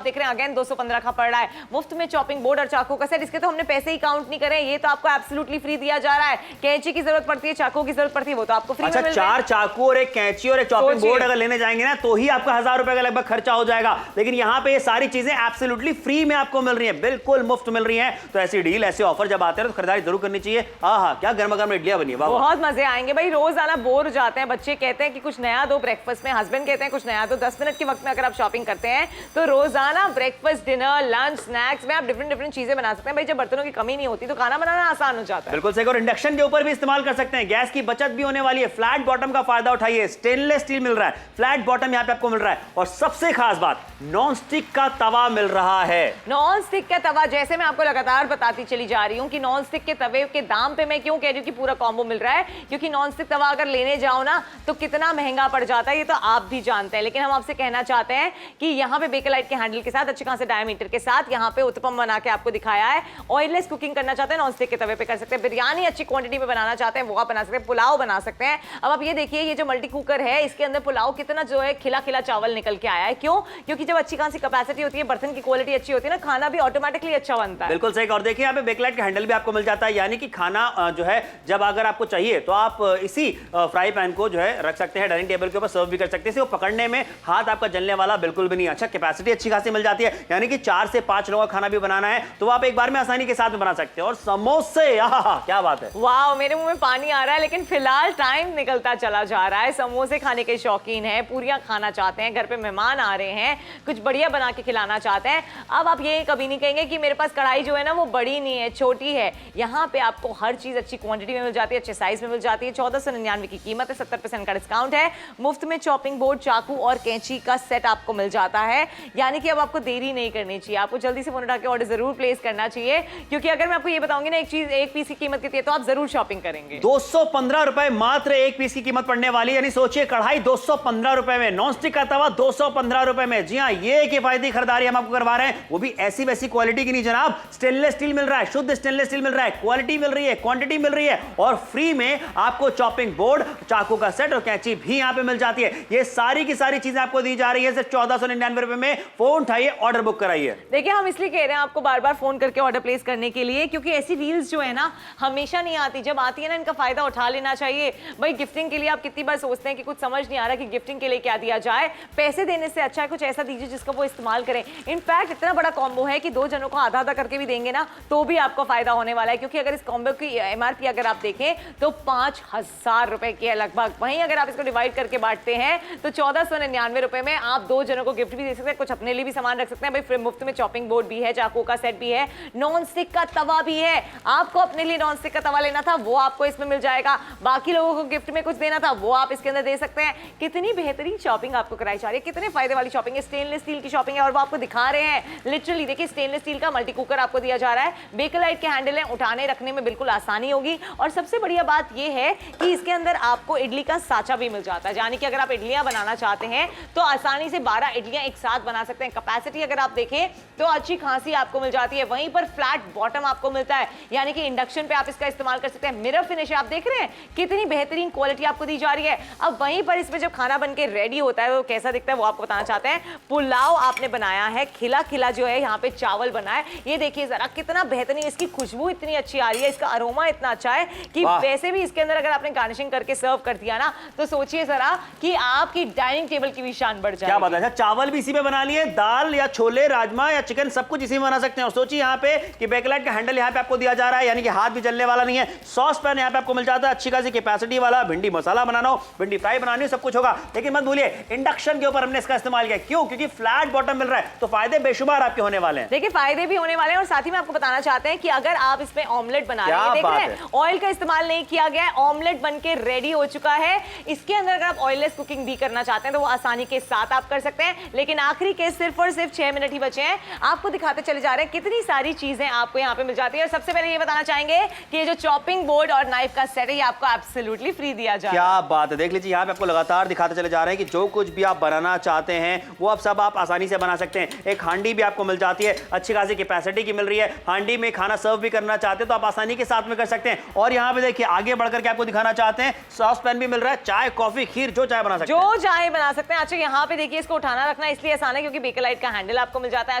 देख रहे हैं अगेन 215 का पड़ रहा है, मुफ्त में चॉपिंग बोर्ड और चाकू का सेट। इसके तो हमने पैसे ही काउंट नहीं करे, ये तो आपको एब्सोल्युटली फ्री दिया जा रहा है। कैंची की जरूरत पड़ती है, चाकू की जरूरत पड़ती है, वो तो आपको फ्री अच्छा, में मिल रहा है। 4 चाकू और एक कैंची और एक चॉपिंग बोर्ड अगर लेने जाएंगे ना, तो ही आपका 1000 रुपए का लगभग खर्चा हो जाएगा। लेकिन यहाँ पे ये सारी चीजें एब्सोल्युटली फ्री में आपको मिल रही है, बिल्कुल मुफ्त मिल रही है। तो ऐसी डील, ऐसे ऑफर जब आते हैं तो खरीदारी जरूर करनी चाहिए। आहा, क्या गर्मा गर्म इडलियां बनी है, बहुत मजे आएंगे भाई। रोज आना बोर हो जाते हैं, बच्चे कहते हैं कि कुछ नया दो ब्रेकफास्ट में, हस्बैंड कहते हैं कुछ नया दो। 10 मिनट के वक्त में अगर आप शॉपिंग करते हैं तो रोजाना ब्रेकफास्ट, डिनर, लंच, स्नैक्स में आप डिफरेंट चीजें बना सकते हैं। भाई जब बर्तनों की कमी नहीं होती तो खाना बनाना आसान हो जाता है। बिल्कुल सही। और इंडक्शन के ऊपर भी इस्तेमाल कर सकते हैं, गैस की बचत भी होने वाली है। फ्लैट बॉटम का फायदा उठाइए, स्टेनलेस स्टील मिल रहा है, फ्लैट बॉटम यहाँ पे आपको मिल रहा है। और सबसे खास बात, नॉन स्टिक का तवा मिल रहा है। नॉन स्टिक का तवा, जैसे मैं आपको लगातार बताती चली जा रही हूँ कि नॉन स्टिक के तवे के दाम पे मैं क्यों कह रही हूँ कि पूरा कॉम्बो मिल रहा है, क्योंकि नॉन स्टिक तवा अगर लेने जाओ ना तो कितना महंगा पड़ जाता है, ये तो आप भी जानते हैं। लेकिन हम आपसे कहना चाहते हैं कि यहाँ पे पे बेकलाइट के हैंडल के साथ अच्छे खासे डायमीटर के साथ यहाँ पे उत्तपम बना के आपको दिखाया है। ऑयललेस कुकिंग करना चाहते हैं, नॉन स्टिक के तवे पे कर सकते हैं। बिरयानी अच्छी क्वांटिटी में बनाना चाहते हैं वो आप बना सकते हैं, पुलाव बना सकते हैं। अब आप ये देखिए, ये जो मल्टी कुकर है इसके अंदर पुलाव कितना जो है खिला खिला चावल निकल के आया है। क्यों? क्योंकि जब अच्छी खासी कैपेसिटी होती है, बर्तन की क्वालिटी अच्छी होती है ना, खाना भी ऑटोमेटिकली अच्छा बनता है। बिल्कुल सही। और देखिए यहाँ पे बेकलाइट का हैंडल भी आपको मिल जाता है, यानी कि खाना जो है जब अगर आपको चाहिए तो आप इसी फ्राई पैन को जो है रख सकते हैं, डाइनिंग टेबल के ऊपर सर्व भी कर सकते हैं। इसे पकड़ने में हाथ आपका जलने वाला बिल्कुल भी नहीं। अच्छा, कैपेसिटी अच्छी खासी मिल जाती है, यानी कि 4 से 5 लोगों का खाना भी बनाना है तो आप एक बार में आसानी के साथ में बना सकते हैं। और समोसे, क्या बात है, वाह, मेरे मुंह में पानी आ रहा है। लेकिन फिलहाल टाइम निकलता चला जा रहा है। समोसे खाने के शौकीन हैं, पूरियां खाना चाहते हैं, घर पे मेहमान आ रहे हैं, कुछ बढ़िया बना के खिलाना चाहते हैं। अब आप ये कभी नहीं कहेंगे कि मेरे पास कढ़ाई जो है ना वो बड़ी नहीं है, छोटी है। यहाँ पे आपको हर चीज अच्छी क्वांटिटी में मिल जाती है, अच्छे साइज में मिल जाती है। 1499 की कीमत है, 70% का डिस्काउंट है। मुफ्त में चॉपिंग बोर्ड, चाकू और कैंची का सेट आपको मिल जाता है। यानी कि अब आपको देरी नहीं करनी चाहिए, आपको जल्दी से फोन उठा के ऑर्डर जरूर प्लेस करना चाहिए, क्योंकि अगर मैं आपको ये बताऊंगी ना एक चीज, एक पीस की कीमत कितनी है तो आप जरूर शॉपिंग करेंगे। 215 रुपए मात्र एक पीस की कीमत पड़ने वाली, यानी सोचिए कढ़ाई 215 रुपए में, नॉनस्टिक का तवा 215 रुपए में। जी हाँ, ये किफायती खरीदारी हम आपको करवा रहे हैं, वो भी ऐसी वैसी क्वालिटी की नहीं जनाब। स्टेनलेस स्टील मिल रहा है, शुद्ध स्टेनलेस स्टील मिल रहा है, क्वालिटी मिल रही है, क्वांटिटी मिल रही है, और फ्री में आपको चॉपिंग बोर्ड, चाकू का सेट और कैंची भी यहां पे मिल जाती है। ये सारी की सारी चीजें आपको दी जा रही है सिर्फ 1499 रुपए में। फोन उठाइए, ऑर्डर बुक कराइए। देखिए, हम इसलिए कह रहे हैं आपको बार बार फोन करके ऑर्डर प्लेस करने के लिए, क्योंकि ऐसी डील्स जो है ना हमेशा नहीं आती। जब आती है ना, इनका फायदा उठा लेना चाहिए। भाई, गिफ्टिंग के लिए आप कितनी बार सोचते हैं कि कुछ समझ नहीं आ रहा कि गिफ्टिंग के लिए क्या दिया जाए। पैसे देने से अच्छा है कुछ ऐसा दीजिए जिसका वो इस्तेमाल करें। इनफैक्ट इतना बड़ा कॉम्बो है कि 2 जनों को आधा आधा करके भी देंगे ना तो भी आपको फायदा होने वाला है, क्योंकि अगर इस कॉम्बो की एमआरपी अगर आप देखें तो 5000 रुपए की है लगभग। वहीं अगर आप इसको डिवाइड करके बांटते हैं तो 1499 रुपए में आप 2 जनों को गिफ्ट भी दे सकते हैं, कुछ अपने लिए भी सामान रख सकते हैं। भाई, मुफ्त में चॉपिंग बोर्ड भी है, चाकू का सेट भी है, नॉन स्टिक का तवा भी है। आपको अपने लिए नॉन स्टिक का तवा लेना था वो आपको इसमें मिल जाएगा, बाकी लोगों को गिफ्ट में कुछ देना था वो आप इसके अंदर दे सकते हैं। कितनी बेहतरीन शॉपिंग आपको कराई जा रही है, कितने फायदे वाली शॉपिंग है। स्टेनलेस स्टील की शॉपिंग है और वो आपको दिखा रहे हैं लिटरली। देखिए, स्टेनलेस स्टील का मल्टी कुकर आपको दिया जा रहा है, बेकलाइट के हैंडल है, उठाने रखने में बिल्कुल आसानी होगी। और सबसे बढ़िया बात यह है कि इसके अंदर आपको इडली का साचा भी मिल जाता है, यानी कि अगर आप इडलियां बनाना चाहते हैं तो आसानी से 12 इडलियां एक साथ बना सकते हैं। कैपेसिटी अगर आप देखें तो अच्छी खासी आपको मिल जाती है। वहीं पर फ्लैट बॉटम आपको मिलता है, यानी कि इंडक्शन पे आप इसका इस्तेमाल कर सकते हैं। मिरर फिनिश आप देख रहे हैं कितनी बेहतरीन क्वालिटी आपको दी जा रही है। अब वहीं पर इसमें जब खाना बन के रेडी होता है तो कैसा दिखता है वो आपको बताना चाहते हैं। पुलाव आपने बनाया है, खिला खिला जो है यहाँ पे चावल बना है, ये देखिए जरा कितना बेहतरीन, इसकी खुशबू इतनी अच्छी आ रही है, इसका अरोमा इतना अच्छा है कि वैसे भी इसके अंदर अगर आपने गार्निशिंग करके सर्व कर दिया ना तो सोचिए जरा कि आपकी डाइनिंग टेबल की भी शान बढ़ जाएगी। क्या बात है। चावल भी इसी में बना लिए, दाल या छोले, राजमा या चिकन सब कुछ इसी में बना सकते हैं। और सोचिए यहाँ पे कि बेकलाइट का हैंडल यहाँ पे आपको दिया जा रहा है, यानी कि हाथ भी जलने वाला नहीं है। सॉस पैन यहाँ पे आपको मिल जाता है, अच्छी खासी कैपेसिटी वाला। भिंडी मसाला बनाना हो, भिंडी फ्राई बनानी हो, सब कुछ होगा। लेकिन मत भूलिए इंडक्शन के ऊपर हमने इसका इस्तेमाल किया। क्यों? क्योंकि फ्लैट बॉटम मिल रहा है, तो फायदे बेशुमार आपके होने वाले हैं। देखिए, फायदे भी होने वाले हैं और साथ ही में आपको बताना चाहते हैं कि अगर आप इसमें ऑमलेट बना रहे हैं, देख रहे हैं ऑयल का इस्तेमाल नहीं किया गया है, ऑमलेट बनके रेडी हो चुका है। इसके अंदर अगर आप ऑयललेस कुकिंग भी करना चाहते हैं तो वो आसानी के साथ आप कर सकते हैं। लेकिन आखिरी के सिर्फ और सिर्फ 6 मिनट ही बचे हैं, आपको दिखाते चले जा रहे हैं कितनी सारी चीजें आपको यहाँ पे मिल जाती है। और सबसे पहले ये बताना चाहेंगे कि ये जो चॉपिंग बोर्ड और नाइफ का सेट है ये आपको एब्सोल्युटली फ्री दिया जा रहा है। क्या बात है। देख लीजिए, यहाँ पे आपको लगातार दिखाते चले जा रहे हैं कि जो कुछ भी आप बनाना चाहते हैं वो अब सब आप आसानी से बना सकते हैं। एक हांडी भी आपको मिल जाती है, अच्छी खासी कैपेसिटी की मिल रही है। हांडी में खाना सर्व भी करना चाहते हैं तो आप आसानी के साथ में कर सकते हैं। और यहाँ पे देखिए आगे बढ़कर के आपको दिखाना चाहते हैं, सॉस पैन भी मिल रहा है, चाय, कॉफी, खीर, जो चाय बना सकते हैं, जो चाय बना सकते हैं। अच्छा, यहाँ पे देखिए इसको उठाना रखना इसलिए आसान है क्योंकि बेकलाइट का हैंडल आपको मिल जाता है,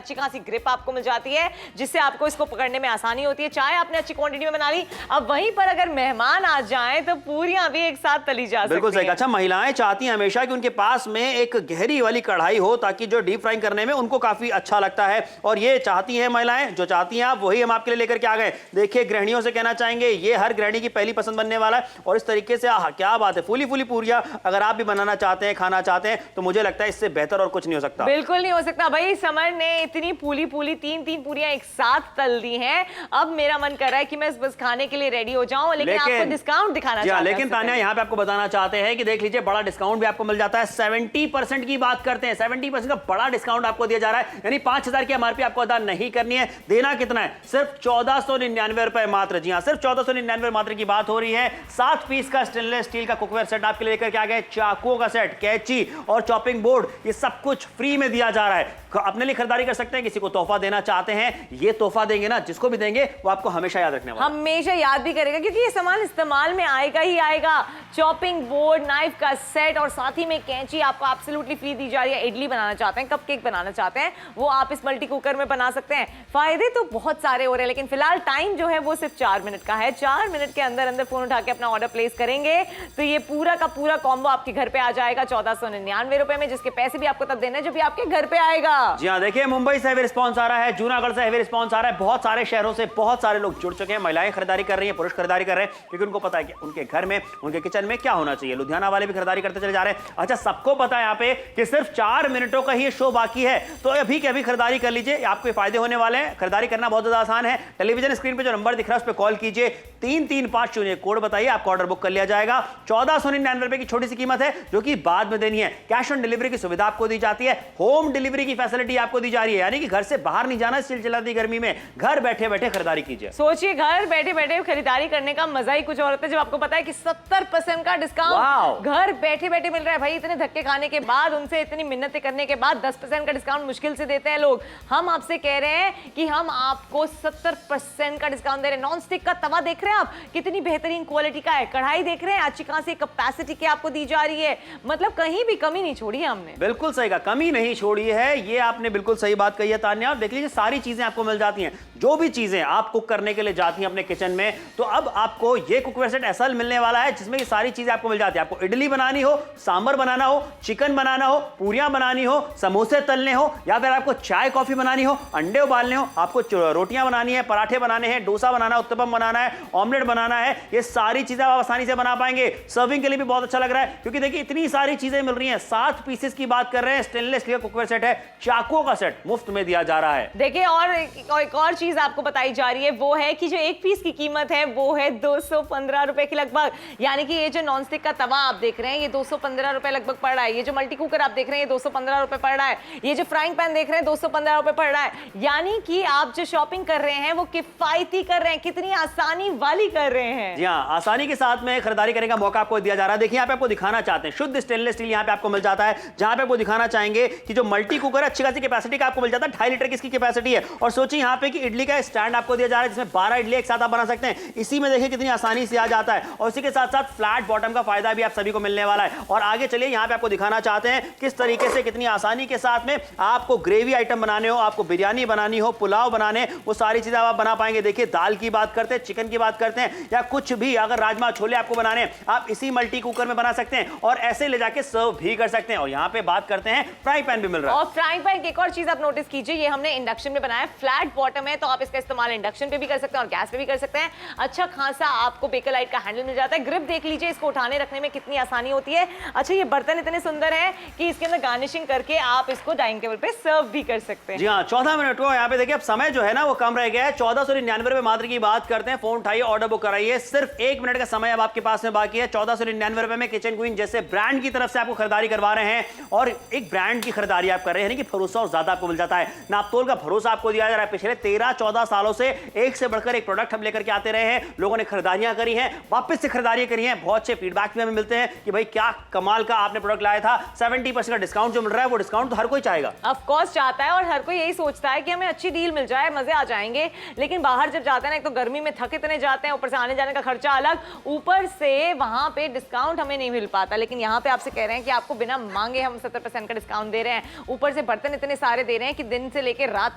अच्छी खासी ग्रिप आपको मिल जाती है जिससे आपको इसको पकड़ने में आसानी होती है। चाय आपने अच्छी क्वांटिटी में बना ली, अब वहीं पर अगर मेहमान आ जाएं तो पूरियां भी एक साथ तली जा सकती हैं। बिल्कुल सही। अच्छा, महिलाएं चाहती हैं हमेशा कि उनके पास में एक गहरी वाली कढ़ाई हो ताकि जो डीप फ्राइंग करने में उनको काफी अच्छा लगता है। और ये चाहती हैं महिलाएं, जो चाहती हैं आप वही हम आपके लिए लेकर के आ गए। देखिए, गृहिणियों से कहना चाहेंगे ये हर गृहिणी की पहली पसंद बनने वाला है। और इस तरीके से क्या बात है, फूली फूली पूरियां अगर आप भी बनाना चाहते हैं, खाना चाहते हैं तो मुझे लगता है इससे बेहतर और कुछ नहीं हो सकता। बिल्कुल नहीं हो सकता भाई। समर ने इतनी फूली फूली 3-3 पूरियां एक साथ तल दी हैं, अब मेरा मन कर रहा है कि मैं बस खाने के लिए रेडी हो जाऊं। लेकिन आपको डिस्काउंट दिखाना चाहते हैं। लेकिन तान्या, यहाँ पे आपको बताना चाहते हैं कि देख लीजिए बड़ा डिस्काउंट भी आपको मिल जाता है। 70% की बात करते हैं, 70% का बड़ा डिस्काउंट आपको दिया जा रहा है, यानी 5000 की एमआरपी आपको अदा नहीं करनी है। देना कितना है? सिर्फ 1499 रुपए मात्र। जी हाँ, सिर्फ 1499 मात्र की बात हो रही है। 7 पीस का स्टेनलेस स्टील का कुकवेयर सेट आपके लिए लेकर के आ गए, चाकुओं का सेट, कैंची और चॉपिंग बोर्ड, ये सब कुछ फ्री में दिया जा रहा है। अपने लिए खरीदारी कर सकते हैं, किसी को तोहफा देना चाहते हैं, ये तोहफा देंगे ना, जिसको भी देंगे वो आपको हमेशा याद रखने वाला, हमेशा याद भी करेगा, क्योंकि ये सामान इस्तेमाल में आएगा ही आएगा। चॉपिंग बोर्ड, नाइफ का सेट और साथ ही में कैंची आपको एब्सोल्युटली फ्री दी जा रही है। इडली बनाना चाहते हैं, कपकेक बनाना चाहते हैं, वो आप इस मल्टी कुकर में बना सकते हैं। फायदे तो बहुत सारे हो रहे हैं, लेकिन फिलहाल टाइम जो है वो सिर्फ 4 मिनट का है। 4 मिनट के अंदर अंदर फोन उठा के अपना ऑर्डर प्लेस करेंगे तो ये पूरा का पूरा कॉम्बो आपके घर पे आ जाएगा 1499 रुपए में, जिसके पैसे भी आपको तब देने जब भी आपके घर पे आएगा। जी हाँ, देखिए मुंबई से हैवी रिस्पॉन्स आ रहा है, जूनागढ़ से हैवी रिस्पॉन्स आ रहा है, बहुत सारे शहरों से बहुत सारे लोग जुड़ चुके हैं। महिलाएं खरीदारी कर रही हैं, पुरुष खरीदारी कर रहे हैं, क्योंकि उनको पता है कि उनके घर में, उनके किचन में क्या होना चाहिए। लुधियाना वाले भी खरीदारी करते चले जा रहे हैं। अच्छा, सबको पता है यहाँ पे कि सिर्फ 4 मिनटों का ही शो बाकी है, तो अभी के अभी खरीदारी कर लीजिए, आपको फायदे होने वाले हैं। खरीदारी करना बहुत ज्यादा आसान है। टेलीविजन स्क्रीन पे जो नंबर दिख रहा है उस पर कॉल कीजिए, 3350 कोड बताइए, आपका ऑर्डर बुक कर लिया जाएगा। 1499 रुपए की छोटी सी कीमत है जो कि बाद में देनी है। कैश ऑन डिलीवरी की सुविधा आपको दी जाती है, होम डिलीवरी की फैसिलिटी आपको दी जा रही है, यानी कि घर से बाहर नहीं जाना, चिलचिलाती गर्मी में घर बैठे बैठे खरीदारी कीजिए। सोचिए, घर बैठे बैठे खरीदारी करने का मजा ही कुछ और होता है जब आपको पता है कि 70% का डिस्काउंट घर बैठे बैठे मिल रहा है। भाई इतने धक्के खाने के बाद, उनसे इतनी मिन्नतें करने के बाद 10% का डिस्काउंट मुश्किल से देते हैं लोग। हम आपसे कह रहे हैं कि हम आपको 70% का डिस्काउंट दे रहे हैं। नॉन स्टिक का तवा देख रहे हैं आप, कितनी बेहतरीन क्वालिटी का है। कढ़ाई देख रहे हैं, अच्छी खासी कैपेसिटी की आपको दी जा रही है। मतलब कहीं भी कमी नहीं छोड़ी है हमने। बिल्कुल सही कहा, कमी नहीं छोड़ी है, ये आपने बिल्कुल सही बात कही है तान्या। देख लीजिए, सारी चीजें आपको मिल जाती हैं, जो भी चीजें आप कुक करने के लिए जाती हैं अपने किचन में, तो अब आपको ये कुकवेयर सेट ऐसा मिलने वाला है जिसमें ये सारी चीजें आपको मिल जाती है। आपको इडली बनानी हो, सांभर बनाना हो, चिकन बनाना हो, पूरियां बनानी हो, समोसे तलने हो, या फिर आपको चाय कॉफी बनानी हो, अंडे उबालने हो, आपको रोटियां बनानी है, पराठे बनाने हैं, डोसा बनाना है, उत्तपम बनाना है, ऑमलेट बनाना है, ये सारी चीजें आप आसानी से बना पाएंगे। सर्विंग के लिए भी बहुत अच्छा लग रहा है, क्योंकि देखिए इतनी सारी चीजें मिल रही हैं। 7 पीसेस की बात कर रहे हैं, स्टेनलेस स्टील कुकवेयर सेट है, चाकुओं का सेट मुफ्त में दिया जा रहा है। देखिए, और एक और चीज आपको बताई जा रही है, वो है कि जो एक पीस की कीमत है वो है 215 रुपए की लगभग। यानी कि ये जो नॉनस्टिक का तवा आप देख रहे हैं ये 215 रुपए लगभग पड़ रहा है। ये जो मल्टी कुकर आप देख रहे हैं ये 215 रुपए पड़ रहा है। ये जो फ्राइंग पैन देख रहे हैं 215 रुपए पड़ रहा है। यानी कि आप जो शॉपिंग कर रहे हैं वो किफायती कर रहे हैं, कितनी आसानी वाली कर रहे हैं। जी हाँ, आसानी के साथ में खरीदारी करने का मौका आपको दिया जा रहा है। देखिए यहाँ पे आपको दिखाना चाहते हैं, शुद्ध स्टेनलेस स्टील यहाँ पे आपको मिल जाता है, जहां पे आपको दिखाना चाहेंगे कि जो मल्टी कुकर है अच्छी खासी कैपेसिटी का आपको मिल जाता है। 2.5 लीटर की इसकी कैपेसिटी है। और सोचिए यहाँ पे कि इडली का स्टैंड आपको दिया जा रहा है जिसमें 12 इडली एक साथ आप बना सकते हैं। इसी में देखिए कितनी आसानी से आ जाता है, और इसी के साथ साथ फ्लैट बॉटम का फायदा भी आप सभी को मिलने वाला है। और आगे चलिए, यहाँ पे आपको दिखाना चाहते हैं किस तरीके से, कितनी आसानी के साथ में आपको ग्रेवी आइटम बनाने हो, आपको बिरयानी बनानी हो, पुलाव बनाने, वो सारी चीजें आप बना पाएंगे। देखिए, दाल की बात करते हैं, चिकन की बात करते हैं, या कुछ भी, अगर राजमा छोले आपको बनाने, आप इसी मल्टी कुकर में बना सकते हैं और ऐसे ले जाके सर्व भी कर सकते हैं। और यहाँ पे बात करते हैं, फ्राइंग पैन भी मिल रहा है। और फ्राइंग पैन की एक और चीज आप नोटिस कीजिए, ये हमने इंडक्शन में बनाया, फ्लैट बॉटम है, तो आप इसका इस्तेमाल इंडक्शन पे भी कर सकते हैं और गैस पे भी कर सकते हैं। अच्छा खासा आपको बेकलाइट का हैंडल मिल जाता है। ग्रिप देख लीजिए, इसको उठाने रखने में कितनी आसानी होती है। अच्छा, ये बर्तन इतने सुंदर है कि इसके अंदर गार्निशिंग करके आप इसको डाइनिंग टेबल पे सर्व भी कर सकते हैं। जी हाँ, 14 मिनट को यहाँ पे देखिए, अब समय जो है ना वो कम रह गया है। 1499 रुपए मात्र की बात करते हैं। फोन उठाइए, ऑर्डर बुक कराइए, सिर्फ 1 मिनट का समय अब आपके पास में बाकी है। 1499 रुपए में किचन क्वीन जैसे ब्रांड की तरफ से आपको खरीदारी करवा रहे हैं, और एक ब्रांड की खरीदारी आप कर रहे हैं, यानी कि भरोसा और ज्यादा आपको मिल जाता है। नापतोल का भरोसा आपको दिया जा रहा है। पिछले 13-14 सालों से एक से बढ़कर एक प्रोडक्ट हम लेकर के आते रहे हैं। लोगों ने खरीदारियां करी हैं, वापस से खरीदारियां करी हैं, बहुत अच्छे फीडबैक भी हमें मिलते हैं कि भाई क्या कमाल का आपने प्रोडक्ट लाया था। 70% का डिस्काउंट जो मिल रहा है, वो डिस्काउंट तो हर कोई चाहेगा, ऑफ कोर्स चाहता है, और हर कोई यही सोचता है कि हमें अच्छी डील मिल जाए, मजे आ जाएंगे। लेकिन बाहर जब जाते हैं ना, एक तो गर्मी में थक इतने जाते हैं, ऊपर से आने जाने का खर्चा अलग, ऊपर से वहां पे डिस्काउंट हमें नहीं मिल पाता। लेकिन यहाँ पे आपसे कह रहे हैं कि आपको बिना मांगे हम 70% का डिस्काउंट दे रहे हैं। ऊपर से बर्तन इतने सारे दे रहे हैं कि दिन से लेकर रात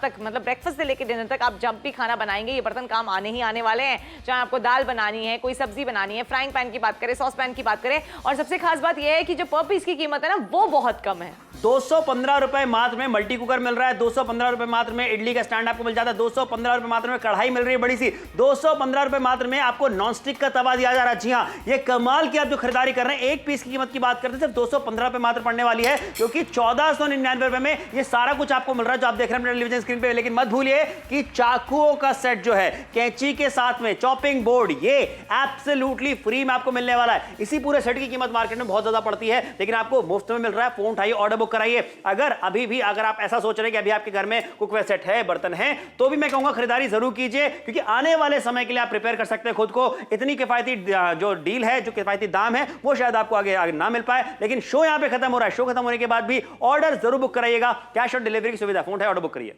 तक, मतलब ब्रेकफास्ट से लेकर डिनर तक आप जब भी खाना बनाएंगे ये बर्तन काम आने ही आने वाले हैं। चाहे आपको दाल बनानी है, कोई सब्जी बनानी है, फ्राइंग पैन की बात करें, सॉस पैन की बात करें, और सबसे खास बात यह है कि जो पर पीस की कीमत है ना वो बहुत कम है। 215 रुपए मात्र में मल्टी कुकर मिल रहा है। 215 रुपए मात्र में इडली का स्टैंड आपको मिल जाता है। 215 रुपए मात्र में कढ़ाई मिल रही है बड़ी सी। 215 रुपए मात्र में आपको नॉनस्टिक का तवा दिया जा रहा है। जी हाँ, ये कमाल की आप जो खरीदारी कर रहे हैं, एक पीस की कीमत की बात करते हैं सिर्फ 215 रुपए मात्र पड़ने वाली है, क्योंकि 1499 रुपए में ये सारा कुछ आपको मिल रहा है जो आप देख रहे हैं टेलीविजन स्क्रीन पे। लेकिन मत भूलिए कि चाकुओं का सेट जो है, कैंची के साथ में चॉपिंग बोर्ड, ये एब्सोल्युटली फ्री में आपको मिलने वाला है। इसी पूरे सेट की कीमत मार्केट में बहुत ज्यादा पड़ती है, लेकिन आपको मुफ्त में मिल रहा है। फोन उठाइए, ऑर्डर बुक बुक कराइए। अगर अभी भी अगर आप ऐसा सोच रहे हैं कि अभी आपके घर में कुकवेयर सेट है, बर्तन है, तो भी मैं कहूंगा खरीदारी जरूर कीजिए, क्योंकि आने वाले समय के लिए आप प्रिपेयर कर सकते हैं खुद को। इतनी किफायती जो डील है, जो किफायती दाम है, वो शायद आपको आगे ना मिल पाए। लेकिन शो यहां पे खत्म हो रहा है, शो खत्म होने के बाद भी ऑर्डर जरूर बुक कराइएगा। कैश ऑन डिलीवरी की सुविधा, फोन है, ऑर्डर बुक करिए।